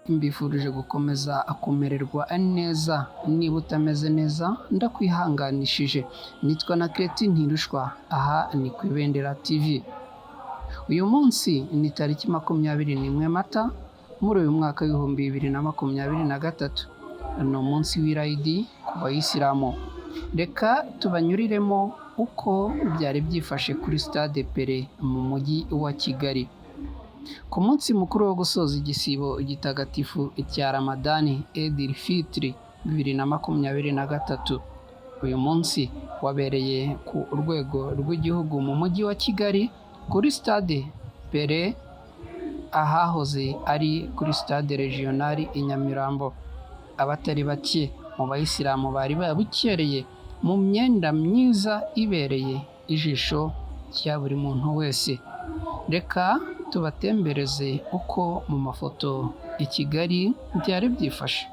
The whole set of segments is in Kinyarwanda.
mbifurije gukomeza kumererwa neza. Niba utameze neza ndakwihanganishije. Nitwa na Kreti Ntirushwa, aha ni ku Ibendera TV. Uyu munsi ni tariki 21 Mata muri uyu mwaka w'2023. Ni umunsi w'irayidi ku bayisilamu. Reka tubanyuriremo uko byari byifashe kuri Stade Pele mu mujyi wa Kigali. Ku munsi mukuru wo gusoza igisibo gitagatifu cya Ramadani Eidil Fitri 2023, uyu munsi wabereye ku rwego rw'igihugu mu mujyi wa Kigali kuri Stade Pele, ahahoze ari kuri Stade Regional i Nyamirambo. Abatari bake mu bayisilamu bari babukereye mu myenda myiza ibereye ijisho rya buri muntu wese. Reka tubatembereze uko mu mafoto i Kigali byari byifashe.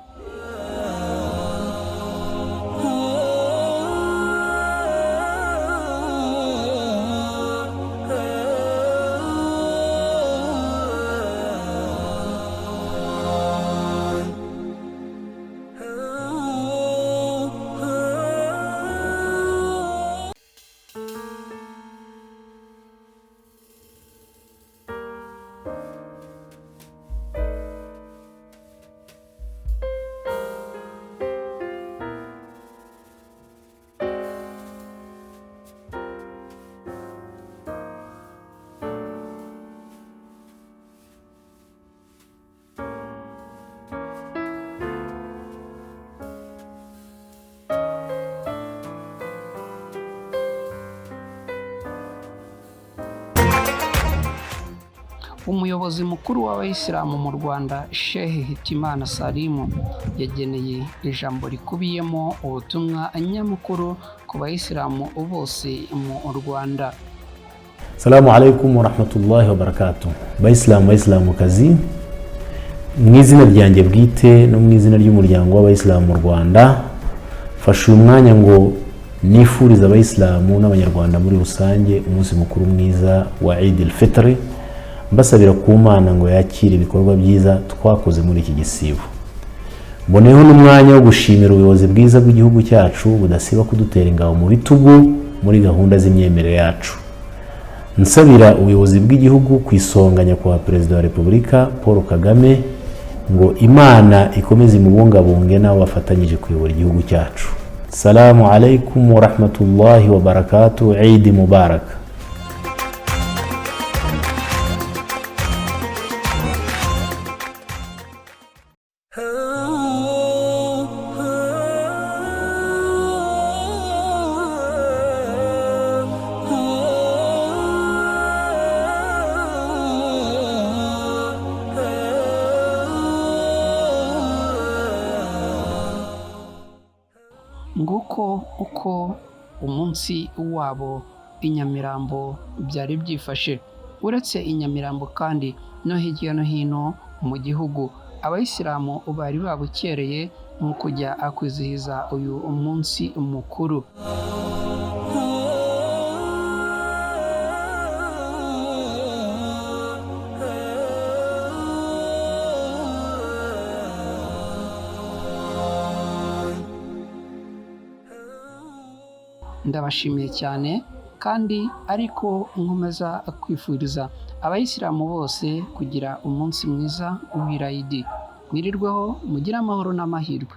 Umuyobozi mukuru w'abayisilamu mu Rwanda Sheikh Hitimana Salimu yageneye ijambo rikubiyemo ubutumwa nyamukuru ku bayisilamu bose mu Rwanda. Assalamu alaikum wa rahmatullahi wa barakatuh. Bayisilamu kazi, mu izina ryanjye bwite no mu izina ry'umuryango w'abayisilamu mu Rwanda, fashe uyu mwanya ngo nifuriza abayisilamu n'abanyarwanda muri rusange umunsi mukuru mwiza wa Eidil Fitri, mbasabira ku Mana ngo yakire ibikorwa byiza twakoze muri iki gisibo. Mboneyeho n'umwanya wo gushimira ubuyobozi bwiza bw'igihugu cyacu budasiba kudutera ingabo mu bitugu muri gahunda z'imyemerere yacu. Nsabira ubuyobozi bw'igihugu ku isonga nyakubahwa Perezida wa Repubulika Paul Kagame ngo Imana ikomeze imubungabunge n'abo bafatanyije kuyobora igihugu cyacu. Assalamu alaikum wa rahmatullahi wa barakatuh. Eid Mubarak. Nguko uko umunsi wabo i Nyamirambo byari byifashe. Uretse i Nyamirambo kandi no hirya no hino mu gihugu, abayisilamu bari babukereye mu kujya kwizihiza uyu munsi mukuru. Ndabashimiye cyane kandi ariko nkomeza kwifuriza abayisilamu bose kugira umunsi mwiza w'irayidi. Mwirirweho, mugire amahoro n'amahirwe.